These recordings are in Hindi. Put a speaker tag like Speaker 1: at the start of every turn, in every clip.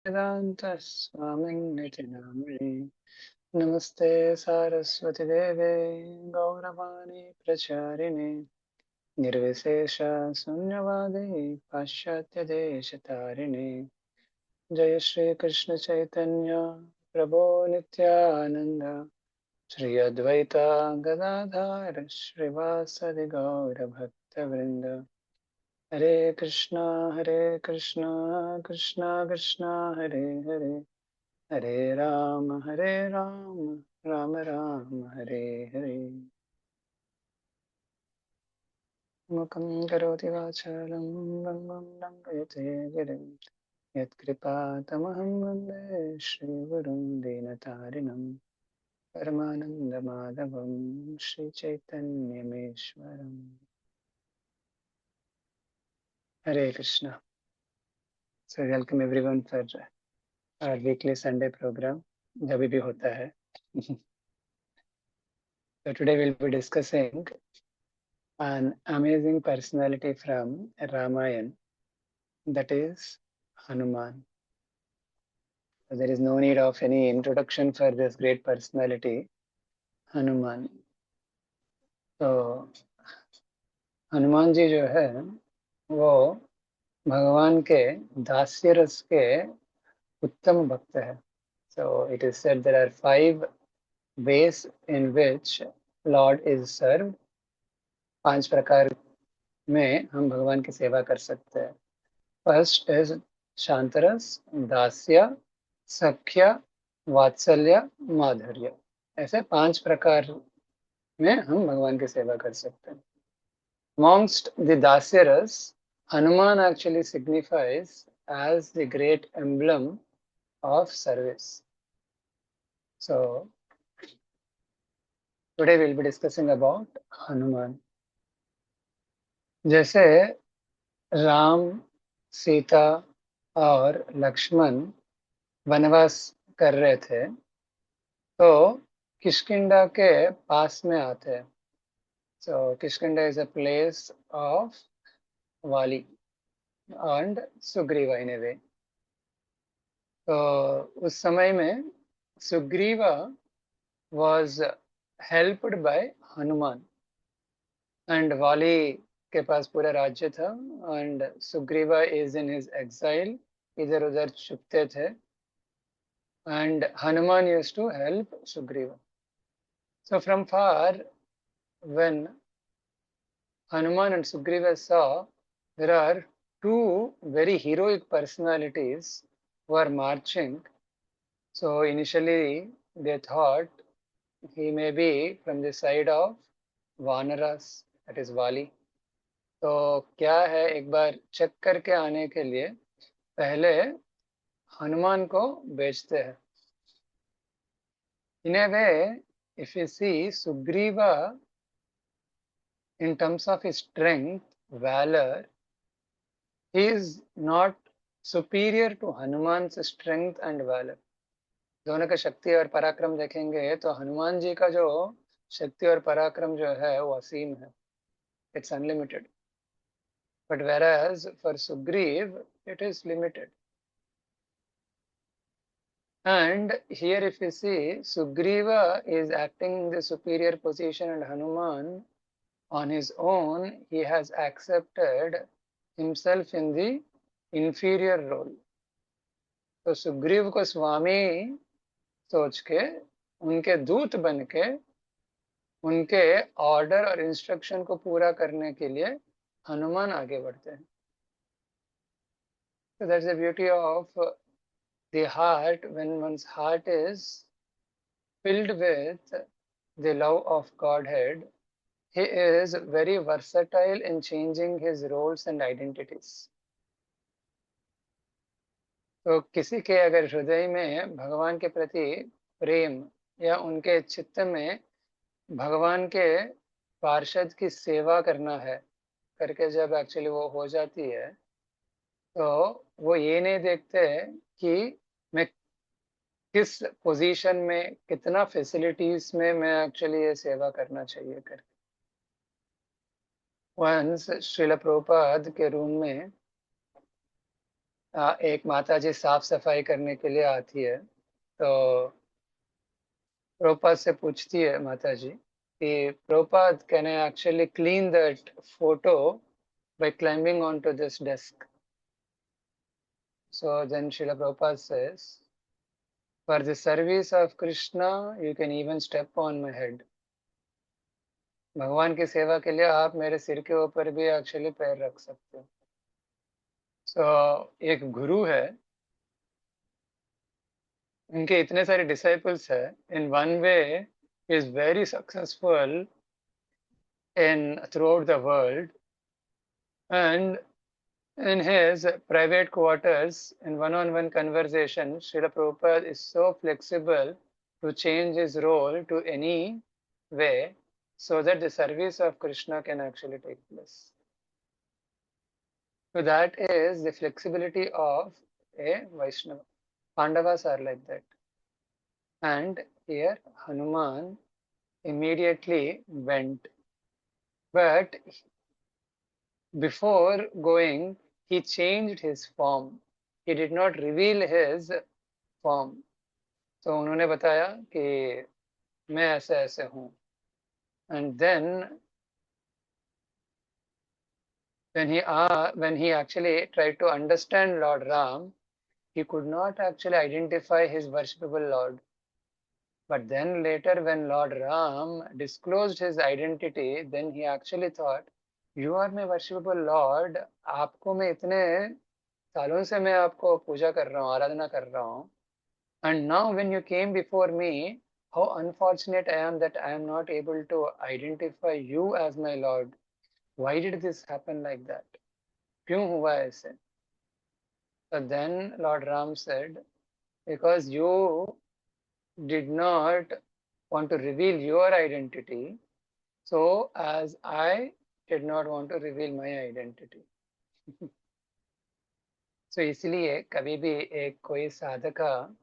Speaker 1: वेदांत स्वामिन्निति नामिने नमस्ते सारस्वती देवे गौरवाणी प्रचारिणे निर्विशेष शून्यवादी पाश्चात्य देशतारिणे जय श्री कृष्ण चैतन्य प्रभो नित्यानंद श्री अद्वैता गदाधर श्रीवासदि गौर भक्तवृंद हरे कृष्णा कृष्णा कृष्णा हरे हरे हरे राम राम राम हरे हरे मुखं करोति वाचालं रङ्गं लङ्घयते गिरिं यत्कृपातमहं वन्दे श्रीगुरुं दीनतारिणं परमानन्दमाधवं श्रीचैतन्यमेश्वरम् हरे Krishna. So welcome everyone for our weekly Sunday program. जब भी होता है. So today we'll be discussing an amazing personality from Ramayana, that is Hanuman. So there is no need of any introduction for this great personality, Hanuman. तो हनुमान जी जो है वो भगवान के दास्य रस के उत्तम भक्त है. So it is said there are 5 ways in which Lord is served. 5 प्रकार में हम भगवान की सेवा कर सकते हैं. फर्स्ट इज शांतरस, दास्य, सख्य, वात्सल्य, माधुर्य. ऐसे 5 प्रकार में हम भगवान की सेवा कर सकते हैं. Amongst the dasya ras, Hanuman actually signifies as the great emblem of service. So today we'll be discussing about Hanuman. जैसे राम, सीता और लक्ष्मण वनवास कर रहे थे तो किष्किंधा के पास में आते हैं. So Kishkinda is a place of Vali and Sugriva in a way. तो उस समय में Sugriva was helped by Hanuman and Vali के पास पूरा राज्य था and Sugriva is in his exile, इधर उधर छुपते थे and Hanuman used to help Sugriva. So from far, when Hanuman and Sugriva saw there are 2 very heroic personalities who are marching, so initially they thought he may be from the side of Vanaras, that is Vali. तो क्या है, एक बार चेक करके आने के लिए पहले हनुमान को भेजते हैं. In a way, if you see Sugriva in terms of his strength, valor, he is not superior to Hanuman's strength and valor. दोनों का शक्ति और पराक्रम देखेंगे तो हनुमान जी का जो शक्ति और पराक्रम जो है वो असीम है. It's unlimited. But whereas for Sugriv, it is limited. And here if you see, Sugriva is acting in the superior position and Hanuman on his own, he has accepted himself in the inferior role. तो सुग्रीव को स्वामी सोच के उनके दूत बन के उनके ऑर्डर और इंस्ट्रक्शन को पूरा करने के लिए हनुमान आगे बढ़ते हैं. So that's the beauty of the heart. When one's heart is filled with the love of Godhead, he is very versatile in changing his roles and identities. तो किसी के अगर हृदय में भगवान के प्रति प्रेम या उनके चित्त में भगवान के पार्षद की सेवा करना है करके जब एक्चुअली वो हो जाती है तो वो ये नहीं देखते कि मैं किस पोजीशन में कितना फैसिलिटीज में मैं एक्चुअली ये सेवा करना चाहिए करके. वंस श्रील प्रभुपाद के रूम में एक माताजी साफ सफाई करने के लिए आती है, तो प्रभुपाद से पूछती है माताजी कि Prabhupada, can I actually clean that photo by climbing onto this desk? So then Srila Prabhupada says, for the service of Krishna, you can even step on my head. भगवान की सेवा के लिए आप मेरे सिर के ऊपर भी एक्चुअली पैर रख सकते हो. So एक गुरु है, उनके इतने सारे डिसाइपल्स है. In one way, he is very successful in throughout the world, and in his private quarters, in one-on-one conversation, Srila Prabhupada is so flexible to change his role to any way so that the service of Krishna can actually take place. So that is the flexibility of a Vaishnava. Pandavas are like that. And here Hanuman immediately went. But before going, he changed his form. He did not reveal his form. तो उन्होंने बताया कि मैं ऐसे ऐसे हूँ. And then when he actually tried to understand Lord Ram, he could not actually identify his worshipable Lord. But then later when Lord Ram disclosed his identity, then he actually thought, you are my worshipable Lord. आपको मैं इतने सालों से मैं आपको पूजा कर रहा हूँ, आराधना कर रहा हूँ. And now when you came before me, how unfortunate I am that I am not able to identify you as my Lord. Why did this happen like that? क्यों हुआ ऐसे? So then Lord Ram said, because you did not want to reveal your identity, so as I did not want to reveal my identity. So इसलिए कभी भी एक कोई साधका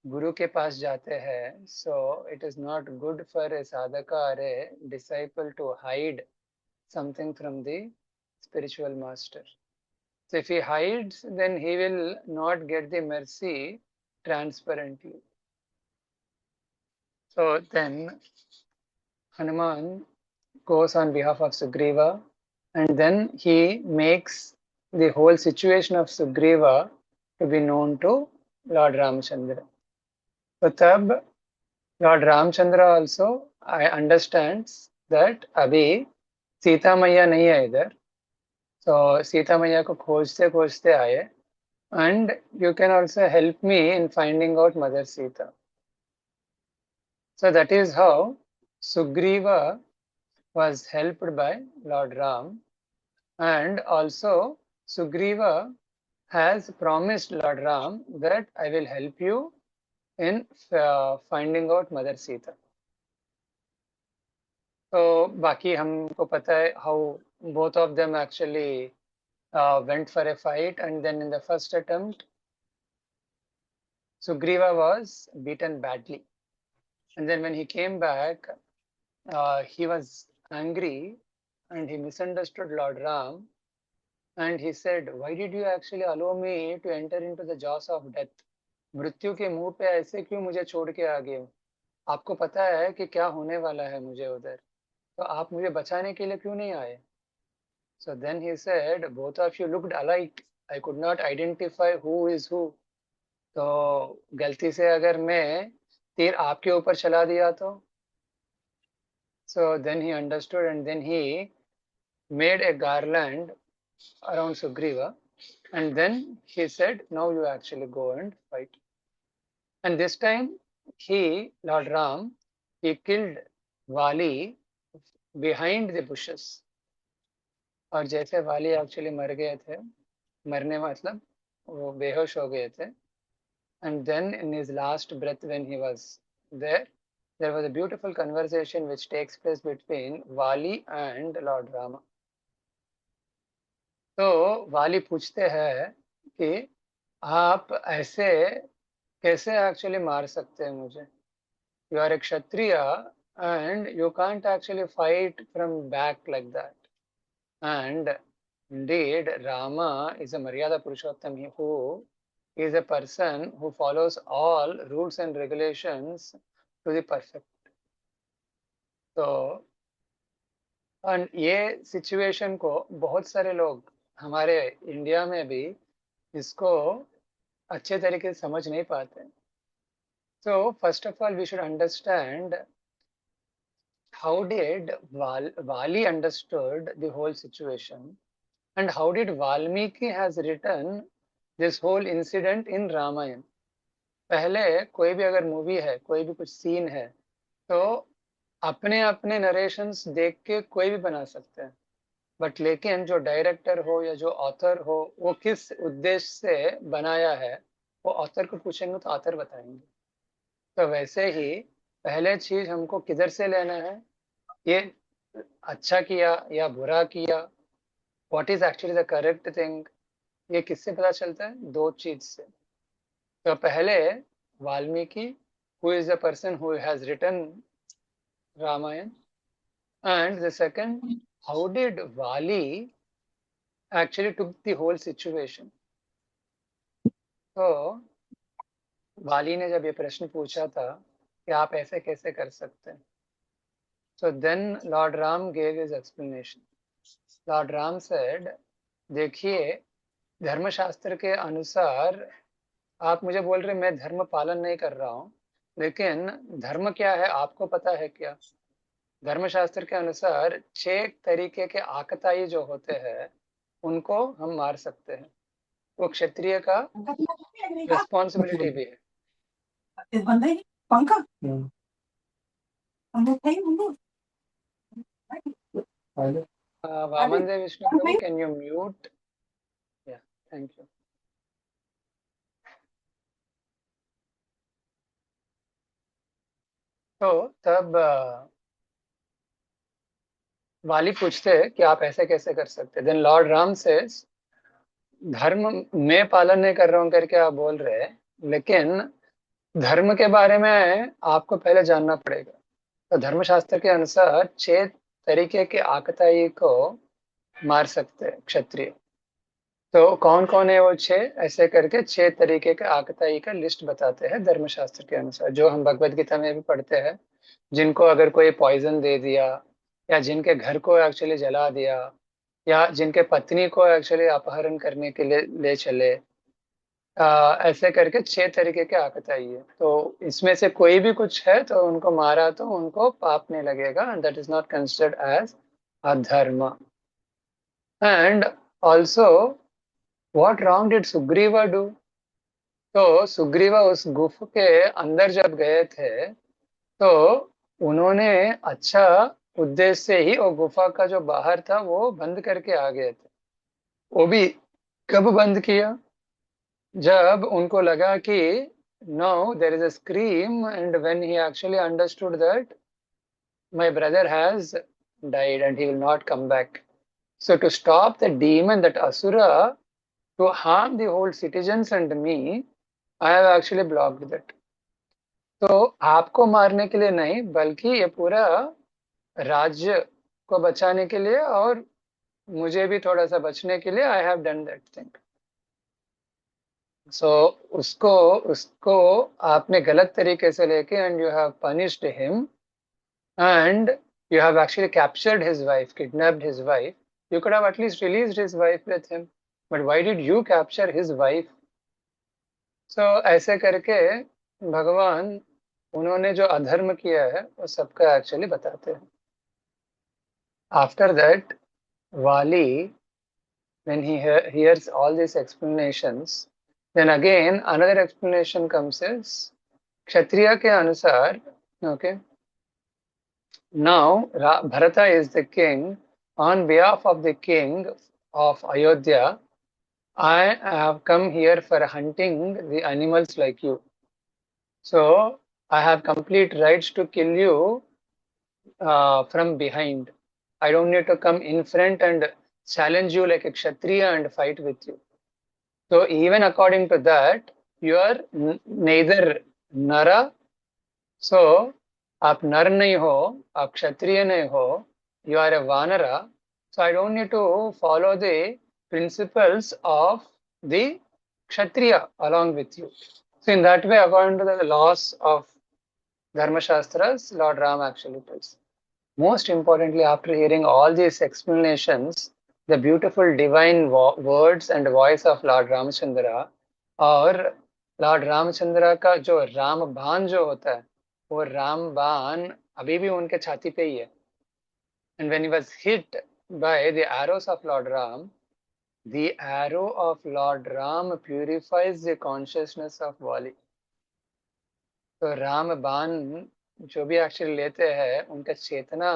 Speaker 1: गुरु के पास जाते हैं, so it is not good for a sadhaka or a disciple to hide something from the spiritual master. So if he hides, then he will not get the mercy transparently. So then Hanuman goes on behalf of Sugriva, and then he makes the whole situation of Sugriva to be known to Lord Ramchandra. So तब Lord Ramchandra also understands that अभी सीता मैया नहीं है इधर, so सीता मैया को खोजते खोजते आए, and you can also help me in finding out Mother Sita. So that is how Sugriva was helped by Lord Ram, and also Sugriva has promised Lord Ram that I will help you in finding out Mother Sita. So बाकी हमको पता है how both of them actually went for a fight, and then in the first attempt Sugriva was beaten badly, and then when he came back he was angry and he misunderstood Lord Ram, and he said, why did you actually allow me to enter into the jaws of death? मृत्यु के मुंह पे ऐसे क्यों मुझे छोड़ के आ गए? आपको पता है कि क्या होने वाला है मुझे उधर, तो आप मुझे बचाने के लिए क्यों नहीं आए? So then he said, both of you looked alike. I could not identify who is who. तो गलती से अगर मैं तीर आपके ऊपर चला दिया तो? So then he understood, and then he made a garland around Sugriva, and then he said, now you actually go and fight. And this time he, Lord Ram, he killed Vali behind the bushes. और जैसे वाली एक्चुअली मर गए थे, मरने मतलब वो बेहोश हो गए थे, and then in his last breath when he was there was a beautiful conversation which takes place between Vali and Lord Rama. तो वाली पूछते हैं कि आप ऐसे कैसे एक्चुअली मार सकते हैं मुझे? You are a Kshatriya and you can't actually fight from back like that. And Indeed, Rama is a Maryada Purushottam who is a person who follows all rules and regulations to the perfect. तो और ये सिचुएशन को बहुत सारे लोग हमारे इंडिया में भी इसको अच्छे तरीके से समझ नहीं पाते. So first of all, we should understand how did Vali understood the whole situation, and how did Valmiki has written this whole incident in Ramayana. पहले कोई भी अगर मूवी है, कोई भी कुछ सीन है, तो अपने अपने नरेशंस देख के कोई भी बना सकते हैं, बट लेकिन जो डायरेक्टर हो या जो ऑथर हो, वो किस उद्देश्य से बनाया है, वो ऑथर को पूछेंगे तो ऑथर बताएंगे. तो वैसे ही पहले चीज हमको किधर से लेना है, ये अच्छा किया या बुरा किया, what is actually the correct thing, ये किससे पता चलता है? दो चीज से. तो पहले Valmiki, who is the person who has written Ramayana, and the second, how did Vali actually took the whole situation. तो वाली ने जब ये प्रश्न पूछा था कि आप ऐसे कैसे कर सकते हैं, so then Lord Ram gave his explanation. Lord Ram said, देखिए, धर्मशास्त्र के अनुसार आप मुझे बोल रहे मैं धर्म पालन नहीं कर रहा हूँ, लेकिन धर्म क्या है आपको पता है क्या? धर्मशास्त्र के अनुसार 6 तरीके के आकताई जो होते हैं उनको हम मार सकते हैं. वो क्षत्रिय का रिस्पॉन्सिबिलिटी भी है. पंखा वामन देव विष्णु प्रभु, कैन यू म्यूट? या, थैंक यू. तो तब वाली पूछते कि आप ऐसे कैसे कर सकते. देन लॉर्ड राम से, धर्म मैं पालन नहीं कर रहा हूँ करके आप बोल रहे हैं, लेकिन धर्म के बारे में आपको पहले जानना पड़ेगा. तो धर्मशास्त्र के अनुसार 6 तरीके के आकताई को मार सकते हैं क्षत्रिय. तो कौन कौन है वो 6? ऐसे करके 6 तरीके के आकताई का लिस्ट बताते हैं धर्मशास्त्र के अनुसार, जो हम भगवत गीता में भी पढ़ते हैं. जिनको अगर कोई पॉइजन दे दिया, या जिनके घर को एक्चुअली जला दिया, या जिनके पत्नी को एक्चुअली अपहरण करने के लिए ले चले, ऐसे करके 6 तरीके के आकताई है. तो इसमें से कोई भी कुछ है तो उनको मारा तो उनको पाप नहीं लगेगा, and that is not considered as अधर्म. And also, what wrong did Sugriva do? तो सुग्रीवा उस गुफ के अंदर जब गए थे, तो उन्होंने अच्छा उद्देश्य से ही वो गुफा का जो बाहर था वो बंद करके आ गए थे. वो भी कब बंद किया? जब उनको लगा कि now there is a scream, and when he actually understood that my brother has died and he will not come back. So to stop the demon, that asura, to harm the whole citizens and me, I have actually blocked that. तो आपको मारने के लिए नहीं, बल्कि ये पूरा राज्य को बचाने के लिए और मुझे भी थोड़ा सा बचने के लिए I have done that thing. So उसको आपने गलत तरीके से लेके, and you have punished him, and you have actually captured his wife, kidnapped his wife. You could have at least released his wife with him, but why did you capture his wife? So ऐसे करके भगवान उन्होंने जो अधर्म किया है वो सबका एक्चुअली बताते हैं. After that, Vali, when he hears all these explanations, then again another explanation comes is Kshatriya ke anusar, okay, now Bharata is the king. On behalf of the king of Ayodhya, I have come here for hunting the animals like you. So I have complete rights to kill you from behind. I don't need to come in front and challenge you like a Kshatriya and fight with you. So even according to that, you are neither Nara, so आप नर नहीं हो, आप क्षत्रिय नहीं हो, you are a vanara, so I don't need to follow the principles of the Kshatriya along with you. So in that way, according to the laws of Dharma Shastras, Lord Ram actually tells. Most importantly, after hearing all these explanations, the beautiful divine words and voice of Lord Ramchandra और लॉर्ड रामचंद्र का जो रामबाण जो होता है वो रामबाण अभी भी उनके छाती पे ही है. And when he was hit by the arrows of Lord Ram, the arrow of Lord Ram purifies the consciousness of Vali. तो रामबाण जो भी एक्चुअली लेते हैं उनका चेतना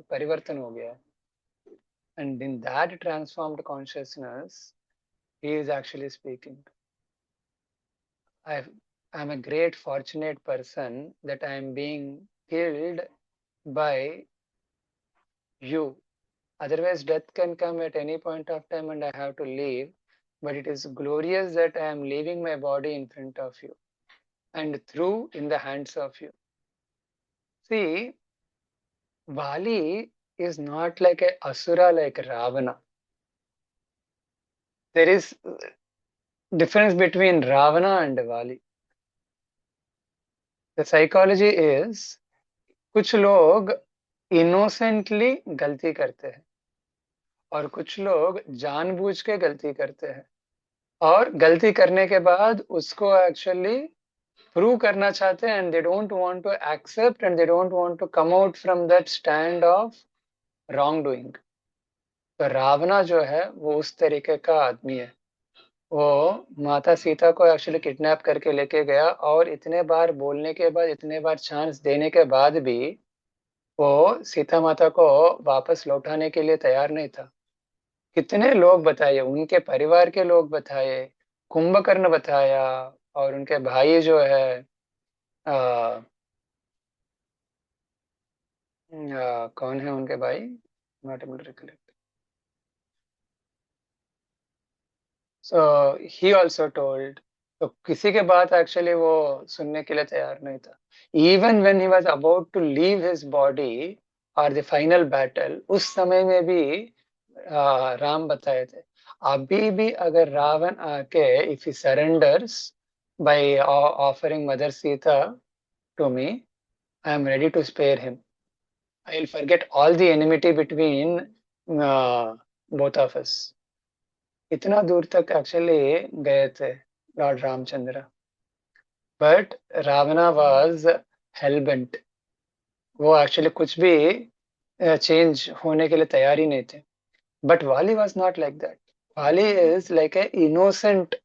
Speaker 1: परिवर्तन हो गया है. And in that transformed consciousness, he is actually speaking. I'm a great fortunate person that I am being killed by you. Otherwise, death can come at any point of time and I have to leave. But it is glorious that I am leaving my body in front of you and through in the hands of you. See, Vali is not like a asura like Ravana. There is difference between Ravana and Vali. The psychology is कुछ लोग इनोसेंटली गलती करते हैं और कुछ लोग जानबूझ के गलती करते हैं और गलती करने के बाद उसको एक्चुअली प्रूव करना चाहते हैं and they don't want to accept and they don't want to come out from that stand of wrong doing. तो रावणा जो है वो उस तरीके का आदमी है. वो माता सीता को एक्चुअली किडनैप करके लेके गया और इतने बार बोलने के बाद इतने बार चांस देने के बाद भी वो सीता माता को वापस लौटाने के लिए तैयार नहीं था. कितने लोग बताए, उनके परिवार के लोग बताए, कुंभकर्ण बताया और उनके भाई जो है कौन है उनके भाई, not able to recollect. So he also told. तो किसी के बात एक्चुअली वो सुनने के लिए तैयार नहीं था. Even when he was about to leave his body और द फाइनल बैटल, उस समय में भी राम बताए थे अभी भी अगर रावण आके if he surrenders by offering mother Sita to me, I am ready to spare him. I will forget all the enmity between both of us. इतना दूर तक एक्चुअली गए थे lord Ramchandra. But Ravana was hellbent. वो एक्चुअली कुछ भी चेंज होने के लिए तैयार ही नहीं थे. But Wali was not like that. Wali is like an innocent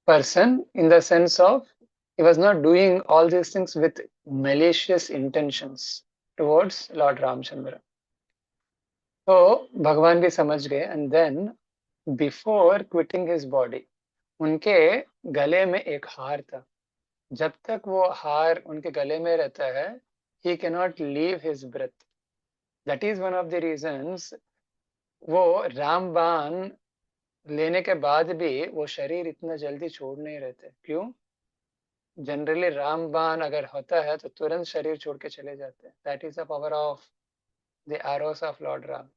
Speaker 1: person in the sense of he was not doing all these things with malicious intentions towards Lord Ramchandra. So भगवान भी समझ गए. And then before quitting his body, उनके गले में एक हार था. जब तक वो हार उनके गले में रहता है, he cannot leave his breath. That is one of the reasons वो रामबाण लेने के बाद भी वो शरीर इतना जल्दी छोड़ नहीं रहते. क्यों? जनरली रामबाण अगर होता है तो तुरंत शरीर छोड़ के चले जाते हैं. That is the power of the arrows of lord Ram.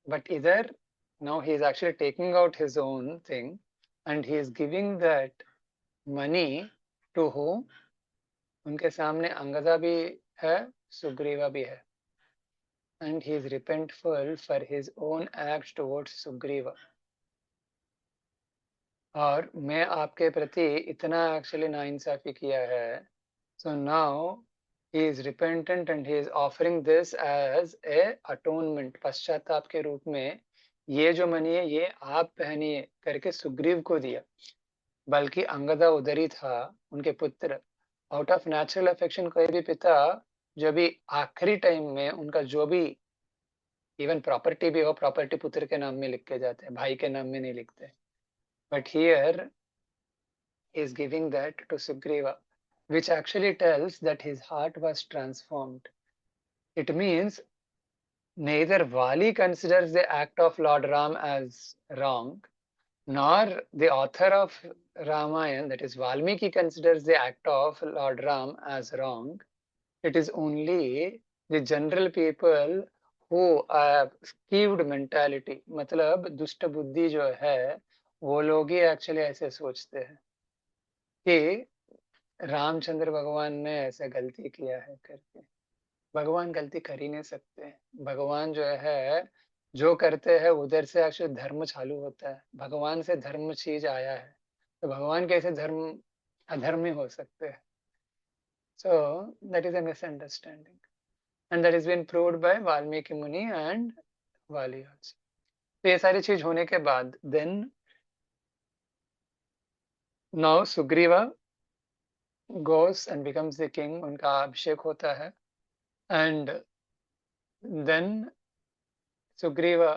Speaker 1: But इधर now he is actually taking out his own thing and he is giving that money to whom. उनके सामने अंगदा भी है, सुग्रीवा भी है. And he is repentful for his own act towards Sugriva. और मैं आपके प्रति इतना एक्चुअली नाइंसाफी किया है. So now he is repentant and he is offering this as a atonement, पश्चाताप के रूप में. ये जो मनी है ये आप पहनिए करके सुग्रीव को दिया. बल्कि अंगदा उधर ही था, उनके पुत्र. आउट ऑफ नेचुरल अफेक्शन कोई भी पिता जो भी आखिरी टाइम में उनका जो भी इवन प्रॉपर्टी भी हो, प्रॉपर्टी पुत्र के नाम में लिख के जाते हैं, भाई के नाम में नहीं लिखते. But here is giving that to Sugriva, which actually tells that his heart was transformed. It means neither Vali considers the act of Lord Ram as wrong, nor the author of Ramayana, that is Valmiki, considers the act of Lord Ram as wrong. It is only the general people who skewed mentality, मतलब दुष्ट बुद्धि जो है वो लोग ही एक्चुअली ऐसे सोचते हैं कि रामचंद्र भगवान ने ऐसे गलती किया है करके। भगवान गलती कर ही नहीं सकते। भगवान जो है जो करते हैं उधर से एक्चुअली धर्म चालू होता है। भगवान से धर्म चीज आया है, तो भगवान कैसे धर्म अधर्मी हो सकते हैं? So that is a misunderstanding, and that is been proved by Valmiki muni and वाली आल्सो। तो ये सारी चीज होने के बाद then now Sugriva goes and becomes the king, उनका अभिषेक होता है, and then Sugriva,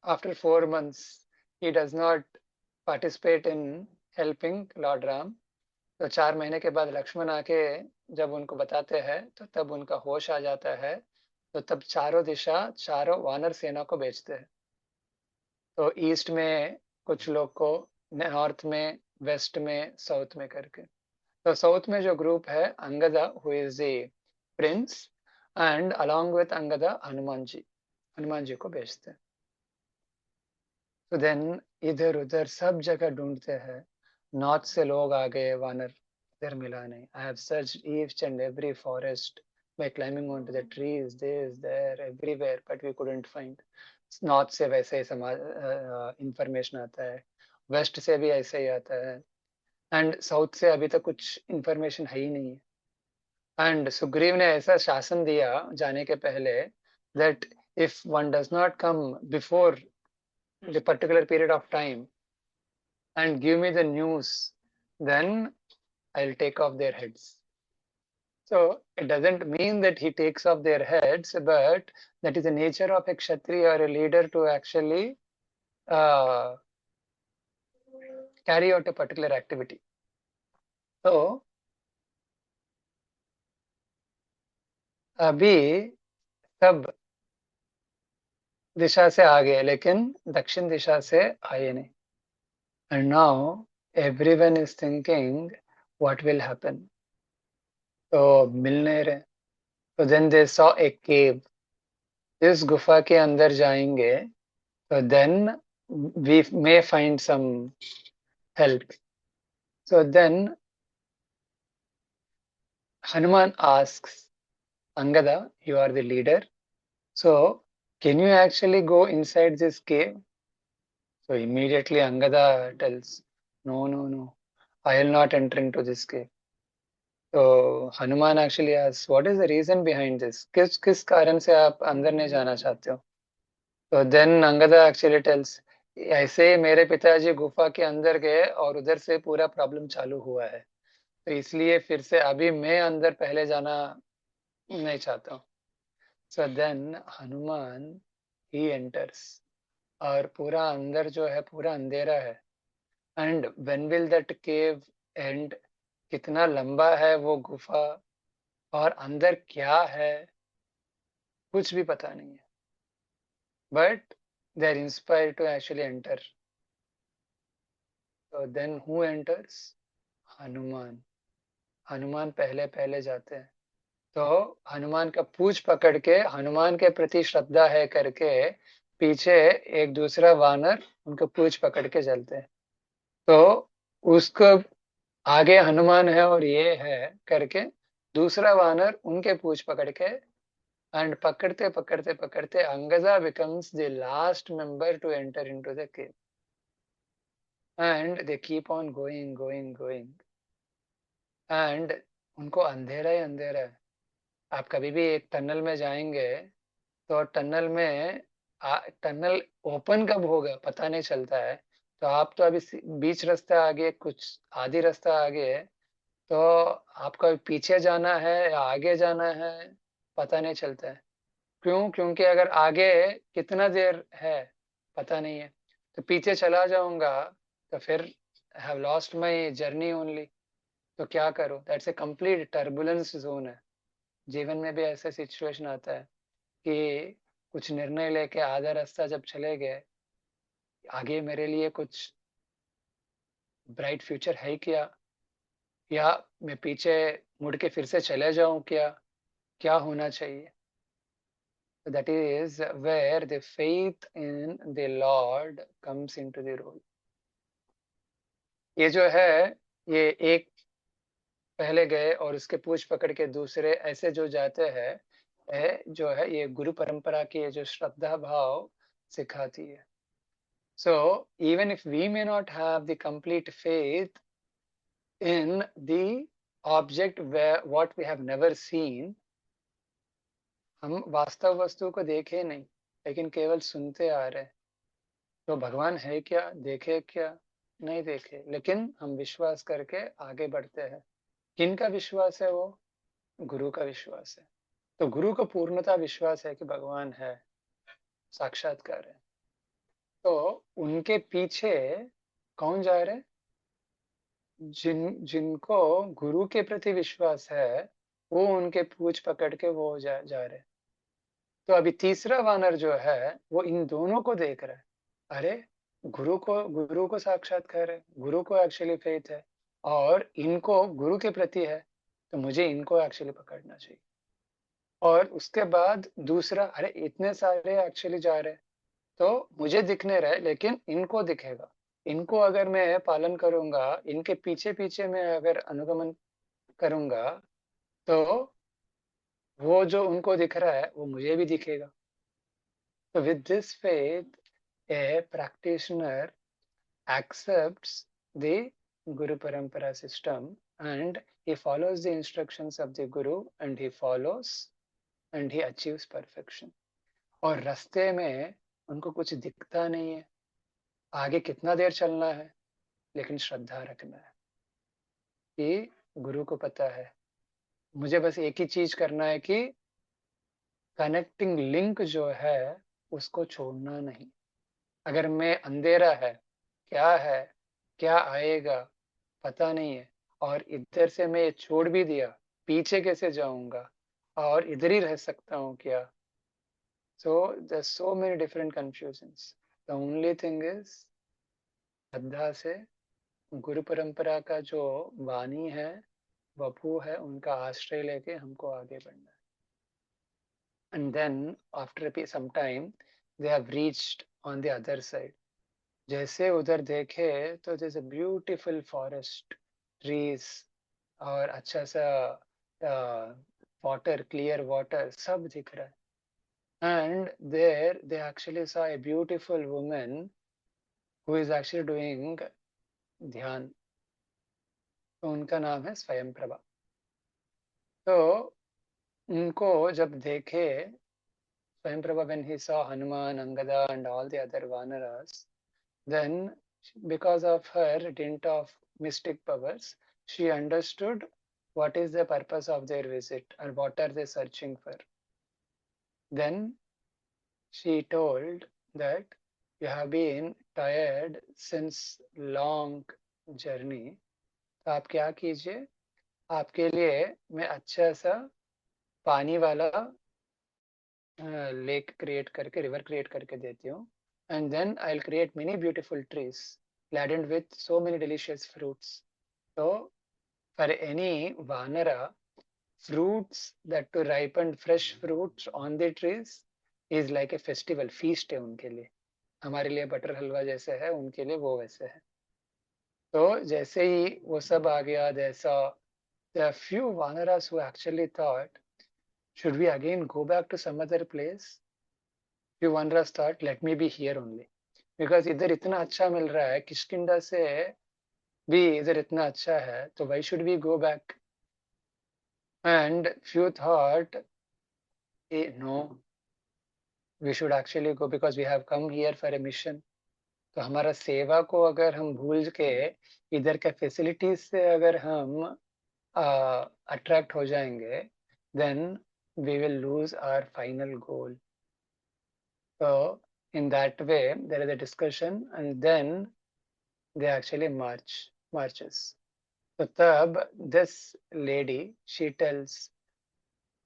Speaker 1: after 4 months, he does not participate in helping Lord Ram. तो 4 महीने के बाद लक्ष्मण आके जब उनको बताते हैं तो तब उनका होश आ जाता है। तो तब चारों दिशा चारों वानर सेना को भेजते हैं। तो ईस्ट में कुछ लोग को, नॉर्थ में, वेस्ट में, साउथ में करके। तो साउथ में जो ग्रुप है, Angada who is the prince, and along with Angada Hanuman ji को भेजते हैं। तो देन इधर उधर सब जगह ढूंढते हैं। नॉर्थ से लोग आ गए, वानर इधर मिला नहीं। I have searched each and every forest by climbing onto the trees, this, there, everywhere, but we couldn't find. North से वैसे ही इंफॉर्मेशन आता है, वेस्ट से भी ऐसे ही आता है, एंड साउथ से अभी तक कुछ इंफॉर्मेशन है ही नहीं है। एंड सुग्रीव ने ऐसा शासन दिया जाने के पहले that if one does not come before the particular period of time and give me the news, then I'll take off their heads. So it doesn't mean that he takes off their heads, but that is the nature of a kshatriya or a leader to actually uh, carry out a particular activity. So अभी सब दिशा से आ गए लेकिन दक्षिण दिशा से आए नहीं। And now everyone is thinking what will happen. तो मिल नहीं रहे। तो then they saw a cave. इस गुफा के अंदर जाएंगे तो then we may find some help. So then Hanuman asks Angada, you are the leader, so can you actually go inside this cave? So immediately Angada tells, no, I will not enter into this cave. तो Hanuman actually asks, what is the reason behind this? किस कारण से आप अंदर नहीं जाना चाहते हो? तो देन अंगदा एक्चुअली टेल्स, ऐसे मेरे पिताजी गुफा के अंदर गए और उधर से पूरा प्रॉब्लम चालू हुआ है, तो इसलिए फिर से अभी मैं अंदर पहले जाना नहीं चाहता हूँ। So then Hanuman he enters, और पूरा अंदर जो है पूरा अंधेरा है। And when will that cave end, कितना लंबा है वो गुफा और अंदर क्या है कुछ भी पता नहीं है, but they are inspired to actually enter. तो then who enters? Hanuman. Hanuman पहले पहले जाते हैं। तो हनुमान का पूंछ पकड़ के, हनुमान के प्रति श्रद्धा है करके पीछे एक दूसरा वानर उनको पूंछ पकड़ के चलते हैं। तो उसको आगे हनुमान है और ये है करके दूसरा वानर उनके पूंछ पकड़ के, and पकड़ते पकड़ते पकड़ते Angada becomes the last member to enter into the cave, and they keep on going and उनको अंधेरा ही अंधेरा है। आप कभी भी एक टनल में जाएंगे तो टनल में टनल ओपन कब होगा पता नहीं चलता है। तो आप तो अभी बीच रास्ता आगे, कुछ आधी रास्ता आगे, तो आपको पीछे जाना है या आगे जाना है पता नहीं चलता है। क्यों? क्योंकि अगर आगे कितना देर है पता नहीं है, तो पीछे चला जाऊंगा तो फिर have lost my journey only. तो क्या करूं? That's a complete turbulence zone है। जीवन में भी ऐसा सिचुएशन आता है कि कुछ निर्णय लेके आधा रास्ता जब चले गए, आगे मेरे लिए कुछ ब्राइट फ्यूचर है क्या, या मैं पीछे मुड़ के फिर से चले जाऊं क्या, क्या होना चाहिए? That is where the faith in the Lord comes into the role. ये जो है, ये एक पहले गए और उसके पूछ पकड़ के दूसरे ऐसे जो जाते हैं, जो है ये गुरु परंपरा की ये जो श्रद्धा भाव सिखाती है. So even if we may not have the complete faith in the object where what we have never seen, हम वास्तव वस्तु को देखे नहीं, लेकिन केवल सुनते आ रहे हैं. तो भगवान है क्या, देखे क्या, नहीं देखे, लेकिन हम विश्वास करके आगे बढ़ते हैं. किनका विश्वास है वो? गुरु का विश्वास है. तो गुरु को पूर्णता विश्वास है कि भगवान है, साक्षात्कार है. तो उनके पीछे कौन जा रहे? जिनको गुरु के प्रति विश्वास है, वो उनके पूछ पकड़ के वो जा रहे. तो अभी तीसरा वानर जो है वो इन दोनों को देख रहा है. अरे, गुरु को साक्षात्कार है, गुरु को एक्चुअली फेथ है, और इनको गुरु के प्रति है, तो मुझे इनको एक्चुअली पकड़ना चाहिए. और उसके बाद दूसरा, अरे इतने सारे एक्चुअली जा रहे हैं, तो मुझे दिखने रहे, लेकिन इनको दिखेगा. इनको अगर मैं पालन करूंगा, इनके पीछे पीछे मैं अगर अनुगमन करूंगा, तो वो जो उनको दिख रहा है वो मुझे भी दिखेगा. तो with this faith a practitioner accepts the Guru Parampara system and he follows the instructions of the Guru and he follows and he achieves perfection. और रास्ते में उनको कुछ दिखता नहीं है, आगे कितना देर चलना है, लेकिन श्रद्धा रखना है कि गुरु को पता है, मुझे बस एक ही चीज करना है कि कनेक्टिंग लिंक जो है उसको छोड़ना नहीं. अगर मैं अंधेरा है, क्या आएगा पता नहीं है, और इधर से मैं छोड़ भी दिया, पीछे कैसे जाऊंगा, और इधर ही रह सकता हूँ क्या. So there so many different confusions. The only thing is श्रद्धा से गुरु परंपरा का जो वाणी है, वपू है, उनका आश्रय लेके हमको आगे बढ़ना है. And then after some time they have reached on the other side. जैसे उधर देखे तो there's a beautiful forest, trees, और अच्छा सा water, clear water, सब दिख रहा है. And there they actually saw a beautiful woman who is actually doing ध्यान. तो उनका नाम है स्वयं प्रभा. तो उनको जब देखे, स्वयं Prabha, when he saw Hanuman, Angada and all the other Vanaras, then because of her dint of mystic powers, she understood what is the purpose of their visit and what are they searching for. Then she told that you have been tired since long journey. तो आप क्या कीजिए, आपके लिए मैं अच्छा सा पानी वाला लेक क्रिएट करके, रिवर क्रिएट करके देती हूँ. And then I'll create many beautiful trees laden with so many delicious fruits. So for any Vanara, fruits that to ripen fresh fruits on the trees is like a festival, feast है उनके लिए. हमारे लिए बटर हलवा जैसे है, उनके लिए वो वैसे है. तो जैसे ही वो सब आ गया, there are few Vanaras who actually thought, should we again go back to some other place? Few Vanaras thought, let me be here only. Because इधर इतना अच्छा मिल रहा है, किष्किंधा से भी इधर इतना अच्छा है, तो why should we go back? And few thought, no, we should actually go because we have come here for a mission. तो हमारा सेवा को अगर हम भूल के इधर के फैसिलिटीज से अगर हम अट्रैक्ट हो जाएंगे, then we will lose our final goal. So in that way, there is a discussion, and then they actually marches. So तब this lady, she tells,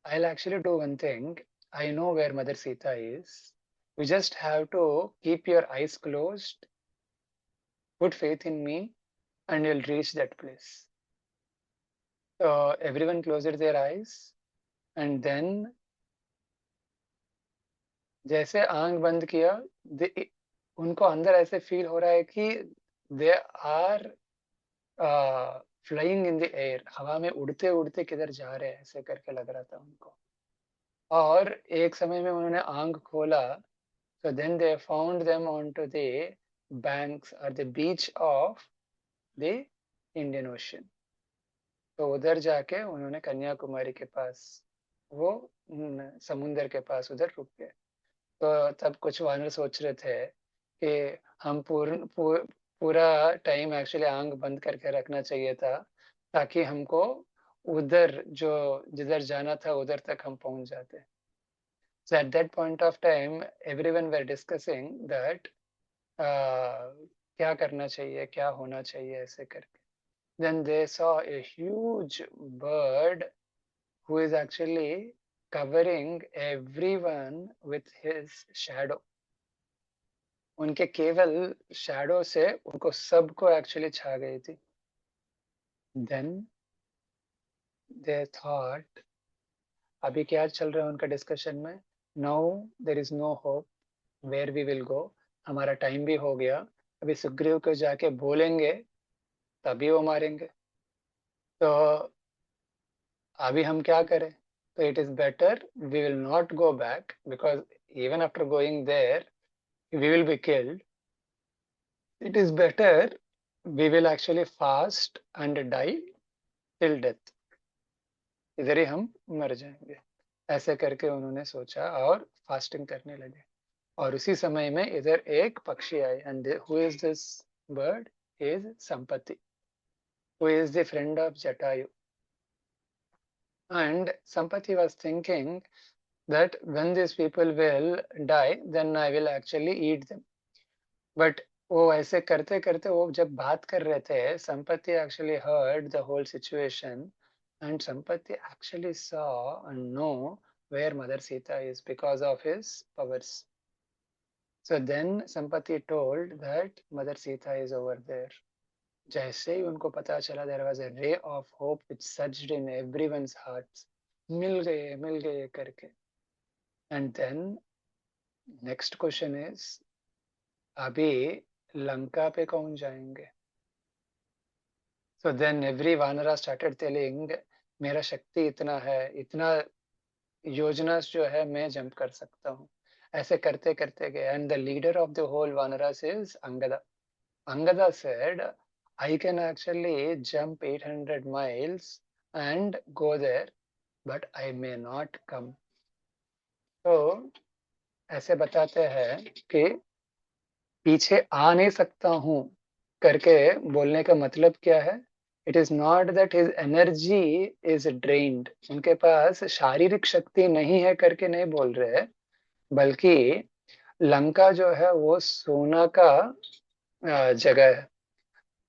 Speaker 1: I'll actually do one thing. I know where Mother Sita is. You just have to keep your eyes closed, put faith in me, and you'll reach that place. So everyone closed their eyes, and then जैसे आंख बंद किया, उनको अंदर ऐसे फील हो रहा है कि they are flying in the air, हवा में उड़ते उड़ते किधर जा रहे हैं ऐसे करके लग रहा था उनको। और एक समय में उन्होंने आंख खोला, so then they found them onto the banks or the beach of the Indian Ocean. तो उधर जाके उन्होंने कन्याकुमारी के पास, वो समुंदर के पास उधर रुक गए। तो तब कुछ वानर सोच रहे थे कि हम पूरा टाइम एक्चुअली आंख बंद करके रखना चाहिए था, ताकि हमको उधर जो जिधर जाना था उधर तक हम पहुंच जाते। So at that point of time, everyone were discussing that क्या करना चाहिए, क्या होना चाहिए ऐसे करके। Then they saw a huge bird who is actually covering everyone with his shadow. उनके केवल शैडो से उनको सबको एक्चुअली छा गई थी। Then they thought, अभी क्या चल रहा है उनका डिस्कशन में, now there is no hope, where we will go, हमारा टाइम भी हो गया, अभी सुग्रीव को जाके बोलेंगे तभी वो मारेंगे, तो अभी हम क्या करें। तो it is better we will not go back, because even after going there we will be killed. It is better we will actually fast and die till death, इधर ही हम मर जाएंगे। ऐसे करके उन्होंने सोचा और फास्टिंग करने लगे। और उसी समय में इधर एक पक्षी आए, and who is this bird, is संपत्ति, who is the friend of Jatayu. And Sampati was thinking that when these people will die, then I will actually eat them. But वो ऐसे करते करते वो जब बात कर रहे थे, Sampati actually heard the whole situation, and Sampati actually saw and know where Mother Sita is because of his powers. So then Sampati told that Mother Sita is over there. जैसे ही उनको पता चला, there was a ray of hope which surged in everyone's hearts, मिल गए करके। And then next question is, अभी लंका पे कौन जाएंगे। So then every vanara started telling, मेरा शक्ति इतना है, इतना योजना जो है मैं जंप कर सकता हूँ। ऐसे करते करते गए, and the leader of the whole vanaras is Angada. Angada said, I can actually jump 800 miles and go there, but I may not come. तो ऐसे बताते हैं कि पीछे आ नहीं सकता हूँ करके बोलने का मतलब क्या है। It is not that his energy is drained, उनके पास शारीरिक शक्ति नहीं है करके नहीं बोल रहे, बल्कि लंका जो है वो सोना का जगह है।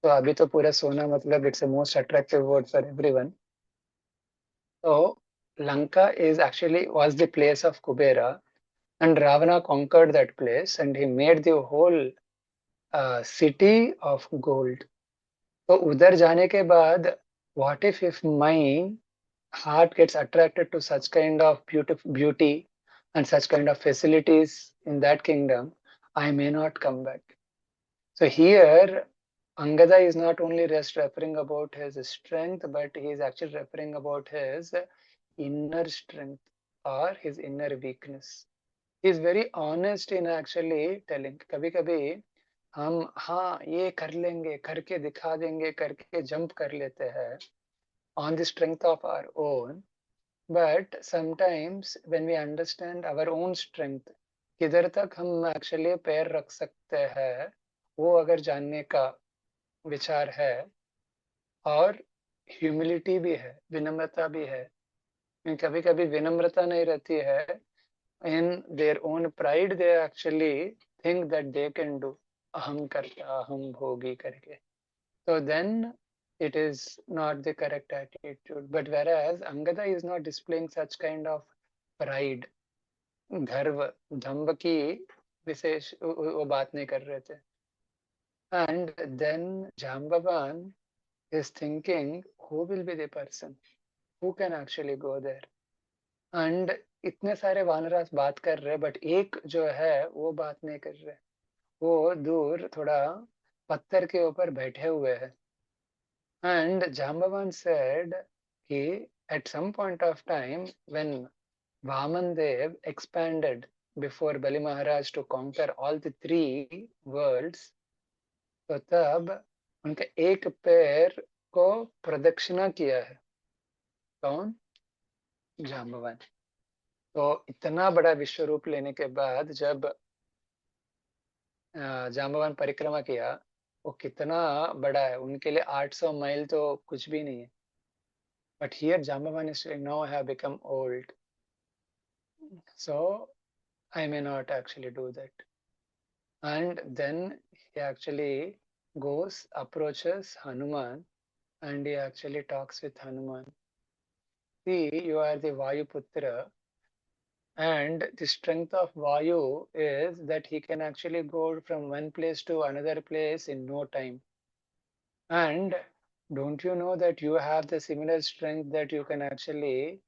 Speaker 1: तो अभी तो पूरा सोना मतलब it's a most attractive word for everyone. तो Lanka is actually was the place of Kubera, and Ravana conquered that place, and he made the whole city of gold. तो उधर जाने के बाद, what if my heart gets attracted to such kind of beauty and such kind of facilities in that kingdom, I may not come back. So here, Angada is not only just referring about his strength, but he is actually referring about his inner strength or his inner weakness. He is very honest in actually telling. कभी कभी हम हाँ ये कर लेंगे, करके दिखा देंगे करके जंप कर लेते हैं on the strength of our own, but sometimes when we understand our own strength, किधर तक हम actually पैर रख सकते हैं, वो अगर जानने का विचार है, और ह्यूमिलिटी भी है, विनम्रता भी है। कभी कभी विनम्रता नहीं रहती है, in their own pride they actually think that they can do, अहम करता अहम भोगी करके। तो then it is not the correct attitude, but whereas Angada is not displaying such kind of pride, गर्व, धम्ब की विशेष वो बात नहीं कर रहे थे। And then Jambavan is thinking, who will be the person who can actually go there? And इतने सारे वानरास बात कर रहे, बट एक जो है वो बात नहीं कर रहे, वो दूर थोड़ा पत्थर के ऊपर बैठे हुए हैं. And Jambavan said he, at some point of time, when Vaman Dev expanded before Bali Maharaj to conquer all the three worlds, तो तब उनके एक पैर को प्रदक्षिणा किया है. कौन? जाम्बवान. तो इतना बड़ा विश्व रूप लेने के बाद जब जाम्बवान परिक्रमा किया, वो कितना बड़ा है उनके लिए. 800 माइल तो कुछ भी नहीं है. But here Jambavan is saying, now I have become old, so I may not actually do that. And then he actually goes, approaches Hanuman, and he actually talks with Hanuman. See, you are the Vayu Putra, and the strength of Vayu is that he can actually go from one place to another place in no time. And don't you know that you have the similar strength that you can actually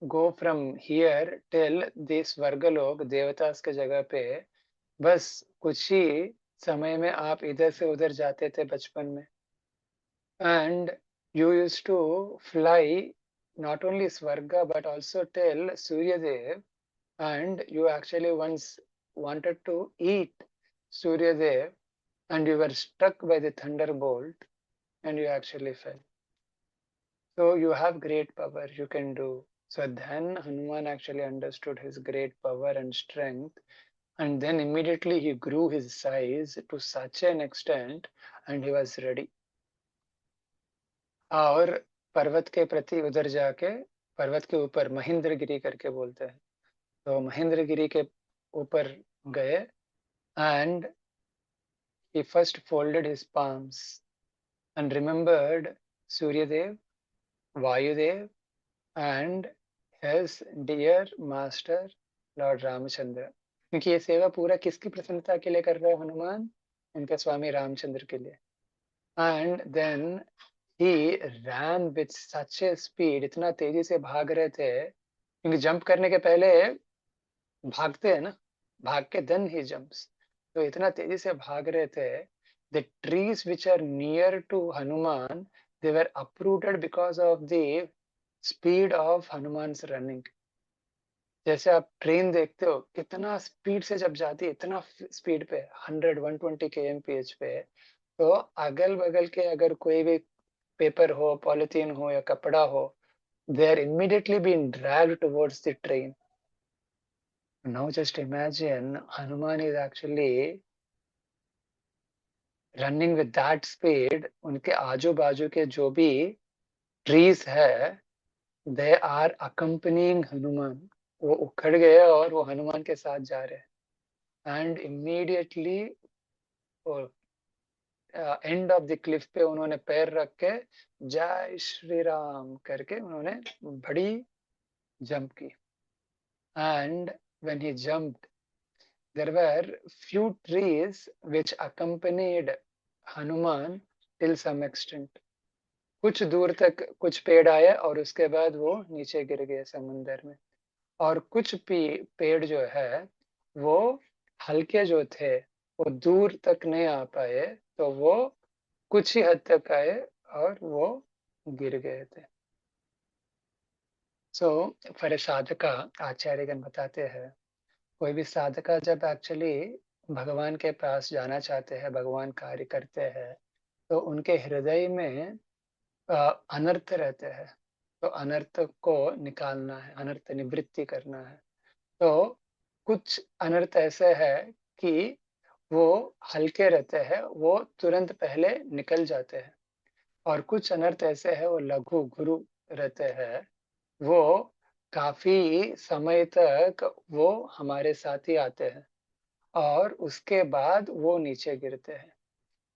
Speaker 1: go from here till this Vargalok, देवतास के जगह पे, बस कुछ ही समय में आप इधर से उधर जाते थे बचपन में. And you used to fly not only Swarga but also till Suryadev, and you actually once wanted to eat Suryadev, and you were struck by the thunderbolt and you actually fell. So you have great power, you can do. So then Hanuman actually understood his great power and strength, and then immediately he grew his size to such an extent and he was ready. और पर्वत के प्रति उधर जाके, पर्वत के ऊपर महेंद्रगिरी करके बोलते हैं, तो महेंद्रगिरी के ऊपर गए, and he first folded his palms and remembered Suryadev, Vayudev, and his dear master Lord Ramachandra. क्योंकि ये सेवा पूरा किसकी प्रसन्नता के लिए कर रहे हैं हनुमान? उनके स्वामी रामचंद्र के लिए. And then he ran with such a speed, इतना तेजी से भाग रहे थे, क्योंकि जंप करने के पहले भागते हैं ना, भाग के then he jumps. तो इतना तेजी से भाग रहे थे, the trees which are near to Hanuman, they were uprooted because of the speed of Hanuman's running. जैसे आप ट्रेन देखते हो कितना स्पीड से जब जाती है, इतना स्पीड पे 100-120 kmph पे, तो अगल बगल के अगर कोई भी पेपर हो, पॉलिथीन हो या कपड़ा हो, they are immediately being dragged towards the train. Now just imagine Hanuman is actually running with that speed. उनके आजू बाजू के जो भी trees है, they are accompanying Hanuman. वो उखड़ गए और वो हनुमान के साथ जा रहे हैं. And immediately end of the Cliff पे उन्होंने पैर रख के जय श्री राम करके उन्होंने बड़ी जंप की. And when he jumped, there were few trees which accompanied Hanuman till some extent. कुछ दूर तक कुछ पेड़ आए और उसके बाद वो नीचे गिर गए समुंदर में. और कुछ पेड़ जो है वो हल्के जो थे वो दूर तक नहीं आ पाए, तो वो कुछ ही हद तक आए और वो गिर गए थे. सो फॉर ए साधका, आचार्यगण बताते हैं, कोई भी साधका जब एक्चुअली भगवान के पास जाना चाहते हैं, भगवान कार्य करते हैं, तो उनके हृदय में अनर्थ रहते हैं. तो अनर्थ को निकालना है, अनर्थ निवृत्ति करना है. तो कुछ अनर्थ ऐसे है कि वो हल्के रहते हैं, वो तुरंत पहले निकल जाते हैं. और कुछ अनर्थ ऐसे है वो लघु गुरु रहते हैं, वो काफी समय तक वो हमारे साथ ही आते हैं और उसके बाद वो नीचे गिरते हैं.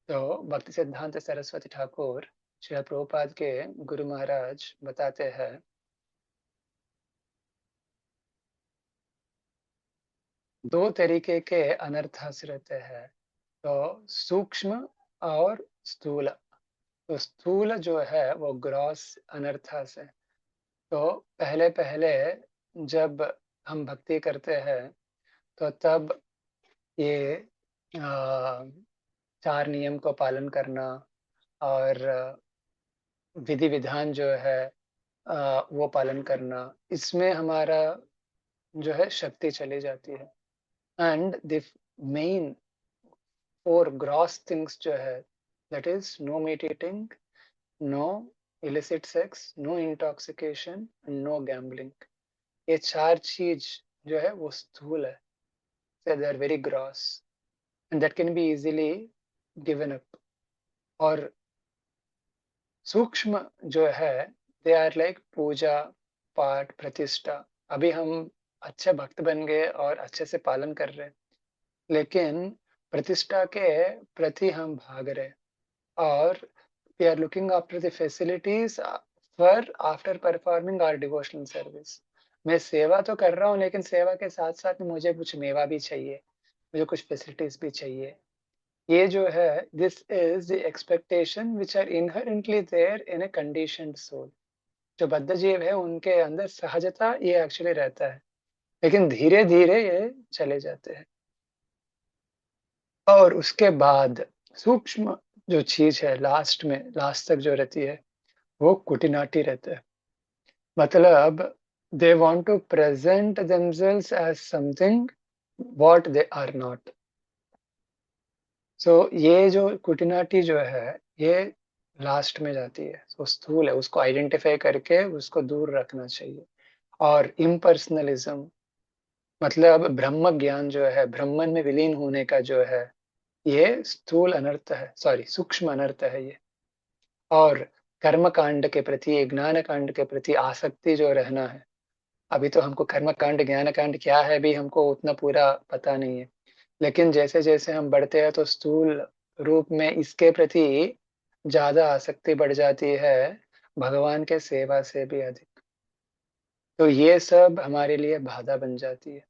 Speaker 1: तो भक्ति सिद्धांत सरस्वती ठाकुर श्री प्रभुपाद के गुरु महाराज बताते हैं, दो तरीके के अनर्थास रहते हैं, तो सूक्ष्म और स्थूल. तो स्थूल जो है वो ग्रॉस अनर्थास है. तो पहले पहले जब हम भक्ति करते हैं तो तब ये अ, 4 नियम को पालन करना और विधि विधान जो है वो पालन करना, इसमें हमारा जो है शक्ति चली जाती है। And the main 4 gross things जो है, that is no meat eating, no illicit sex, no intoxication, and no gambling. ये 4 चीज जो है वो स्थूल है, so they are very gross and that can be easily given up. और सूक्ष्म जो है, दे आर लाइक पूजा, पाठ, प्रतिष्ठा। अभी हम अच्छे भक्त बन गए और अच्छे से पालन कर रहे हैं, लेकिन प्रतिष्ठा के प्रति हम भाग रहे हैं और we are looking after the facilities for after performing our devotional service. मैं सेवा तो कर रहा हूँ, लेकिन सेवा के साथ साथ मुझे कुछ मेवा भी चाहिए, मुझे कुछ फैसिलिटीज भी चाहिए। ये जो है, this is the expectation which are inherently there in a conditioned soul. जो बद्ध जीव है उनके अंदर सहजता ये एक्चुअली रहता है, लेकिन धीरे धीरे ये चले जाते हैं। और उसके बाद सूक्ष्म जो चीज है लास्ट में, लास्ट तक जो रहती है, वो कुटिनाटी रहता है। मतलब they want to present themselves as something what they are not. So ये जो कुटिनाटी जो है, ये लास्ट में जाती है, वो स्थूल है, उसको आइडेंटिफाई करके उसको दूर रखना चाहिए। और इम्पर्सनलिज्म, मतलब ब्रह्म ज्ञान जो है, ब्रह्मन में विलीन होने का जो है, ये स्थूल अनर्थ है, सॉरी सूक्ष्म अनर्थ है ये। और कर्म कांड के प्रति, ज्ञान कांड के प्रति आसक्ति जो रहना है, अभी तो हमको कर्म कांड ज्ञान कांड क्या है भी हमको उतना पूरा पता नहीं है, लेकिन जैसे जैसे हम बढ़ते हैं तो स्थूल रूप में इसके प्रति ज्यादा आसक्ति बढ़ जाती है, भगवान के सेवा से भी अधिक। तो ये सब हमारे लिए बाधा बन जाती है।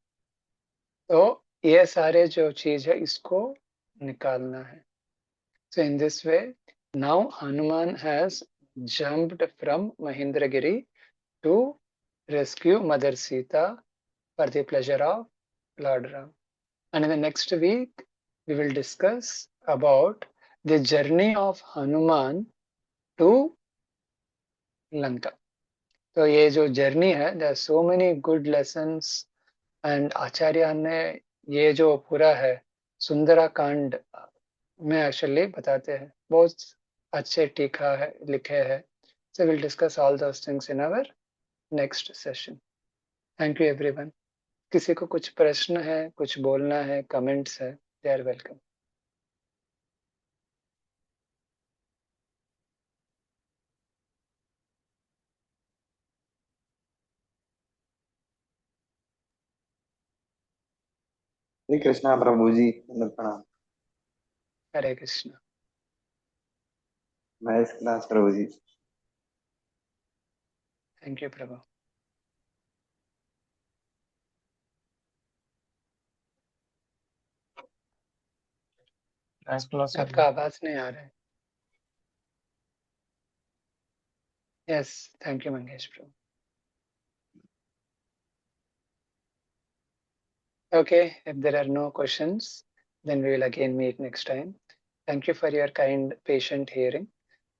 Speaker 1: तो ये सारे जो चीज है, इसको निकालना है। So in this way now Hanuman has jumped from Mahendragiri to rescue Mother Sita for the pleasure of Lord Ram. And in the next week, we will discuss about the journey of Hanuman to Lanka. तो ये जो जर्नी है, there are so many good lessons and आचार्य ने ये जो पूरा है सुंदरा कांड में एक्चुअली बताते हैं, बहुत अच्छे टीका है, लिखे हैं। So we'll discuss all those things in our next session. Thank you everyone. किसी को कुछ प्रश्न है, कुछ बोलना है, कमेंट्स है, they are welcome.
Speaker 2: Shri Krishna Prabhu ji, प्रणाम।
Speaker 1: Hare Krishna.
Speaker 2: Mahesh class Prabhu ji.
Speaker 1: Thank you Prabhu. आपका आवाज नहीं आ रहा है। Yes, thank you Mangesh Prabhu. Okay, if there are no questions, then we will again meet next time. Thank you for your kind, patient hearing.